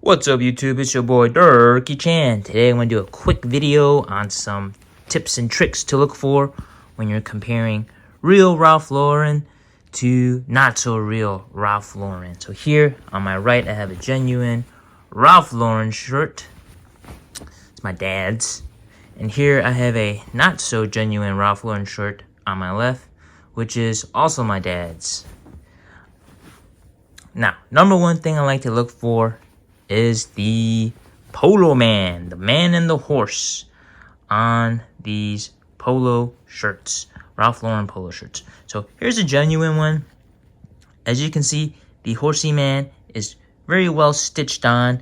What's up YouTube, it's your boy Durkee Chan. Today I'm going to do a quick video on some tips and tricks to look for when you're comparing real Ralph Lauren to not so real Ralph Lauren. So here on my right I have a genuine Ralph Lauren shirt. It's my dad's. And here I have a not so genuine Ralph Lauren shirt on my left, which is also my dad's. Now, number one thing I like to look for is the Polo Man, the man and the horse on these polo shirts, Ralph Lauren polo shirts. So here's a genuine one. As you can see, the horsey man is very well stitched on.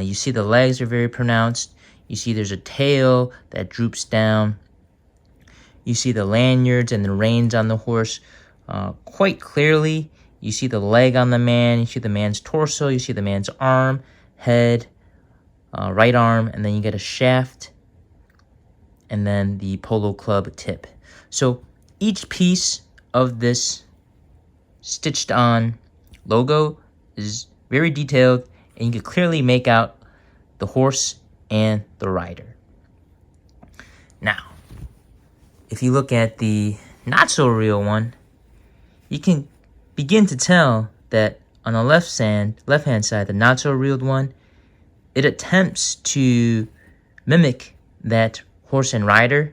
You see the legs are very pronounced. You see there's a tail that droops down. You see the lanyards and the reins on the horse quite clearly. You see the leg on the man. You see the man's torso. You see the man's arm, head, right arm, and then you get a shaft, and then the polo club tip. So each piece of this stitched on logo is very detailed, and you can clearly make out the horse and the rider. Now, if you look at the not so real one, you can begin to tell that on the left-hand side, the not so real one, it attempts to mimic that horse and rider,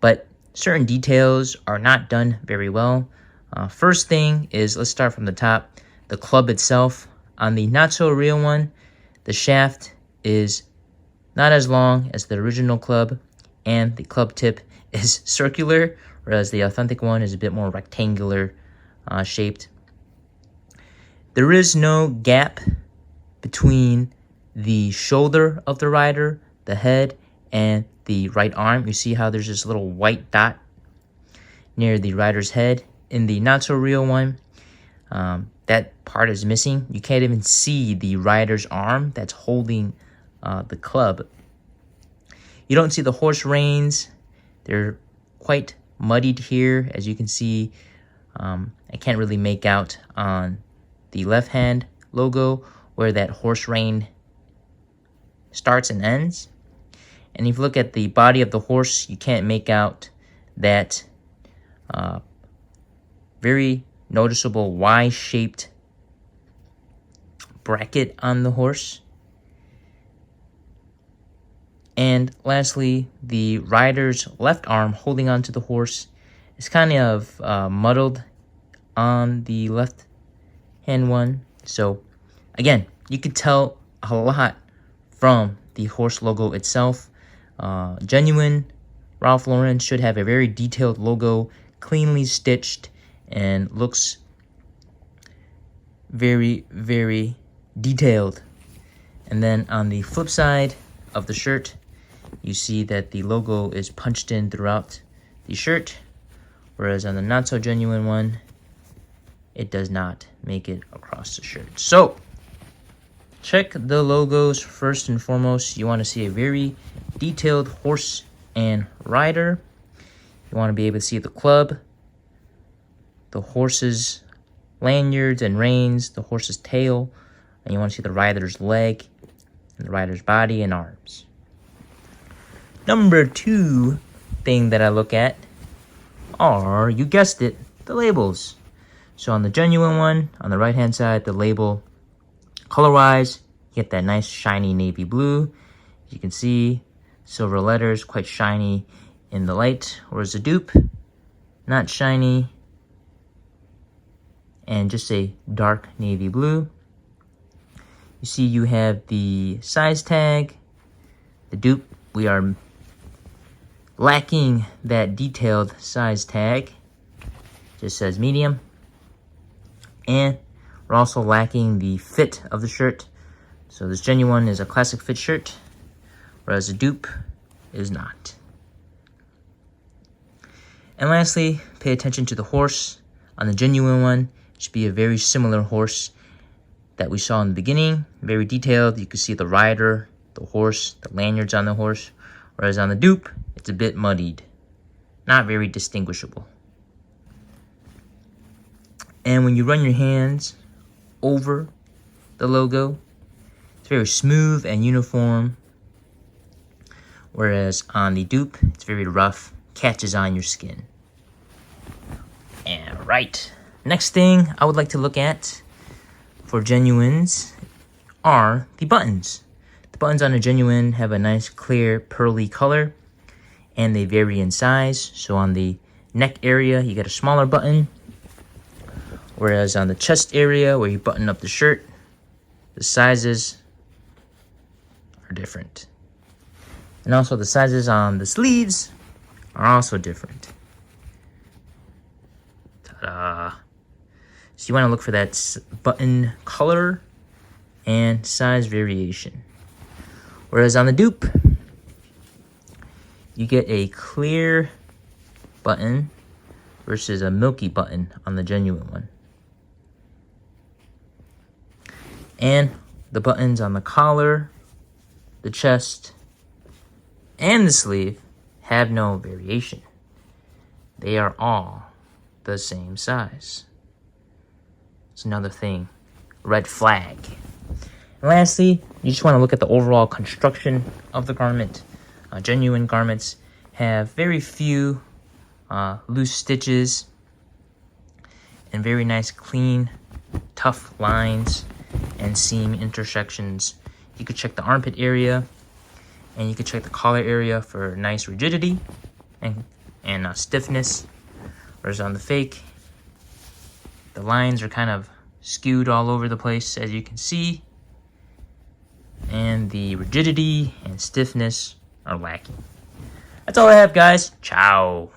but certain details are not done very well. First thing is, let's start from the top, the club itself. On the not so real one, the shaft is not as long as the original club, and the club tip is circular, whereas the authentic one is a bit more rectangular shaped. There is no gap between the shoulder of the rider, the head, and the right arm. You see how there's this little white dot near the rider's head. In the not so real one, that part is missing. You can't even see the rider's arm that's holding the club. You don't see the horse reins. They're quite muddied here, as you can see. I can't really make out on the left hand logo where that horse rein starts and ends. And if you look at the body of the horse, you can't make out that very noticeable Y-shaped bracket on the horse. And lastly, the rider's left arm holding onto the horse is kind of muddled on the left hand one. So again, you could tell a lot from the horse logo itself. Genuine Ralph Lauren should have a very detailed logo, cleanly stitched, and looks very, very detailed. And then on the flip side of the shirt, you see that the logo is punched in throughout the shirt, whereas on the not so genuine one, it does not make it across the shirt. So check the logos first and foremost. You want to see a very detailed horse and rider. You want to be able to see the club, the horse's lanyards and reins, the horse's tail, and you want to see the rider's leg and the rider's body and arms. Number two thing that I look at are, you guessed it, the labels. So on the genuine one, on the right hand side, the label, color-wise, you get that nice shiny navy blue. You can see silver letters, quite shiny in the light, whereas the dupe, not shiny, and just a dark navy blue. You see you have the size tag. The dupe, we are lacking that detailed size tag. Just says medium. And we're also lacking the fit of the shirt. So this genuine is a classic fit shirt, whereas the dupe is not. And lastly, pay attention to the horse. On the genuine one, it should be a very similar horse that we saw in the beginning. Very detailed. You can see the rider, the horse, the lanyards on the horse. Whereas on the dupe, it's a bit muddied. Not very distinguishable. And when you run your hands over the logo, it's very smooth and uniform. Whereas on the dupe, it's very rough, catches on your skin. And right, next thing I would like to look at for genuines are the buttons. The buttons on a genuine have a nice clear pearly color, and they vary in size. So on the neck area, you get a smaller button, whereas on the chest area where you button up the shirt, the sizes are different. And also the sizes on the sleeves are also different. Ta-da! So you want to look for that button color and size variation. Whereas on the dupe, you get a clear button versus a milky button on the genuine one. And the buttons on the collar, the chest, and the sleeve have no variation. They are all the same size. It's another thing. Red flag. And lastly, you just want to look at the overall construction of the garment. Genuine garments have very few loose stitches and very nice, clean, tough lines and seam intersections. You could check the armpit area, and you can check the collar area for nice rigidity and stiffness. Whereas on the fake, the lines are kind of skewed all over the place, as you can see, and the rigidity and stiffness are lacking. That's all I have, guys. Ciao.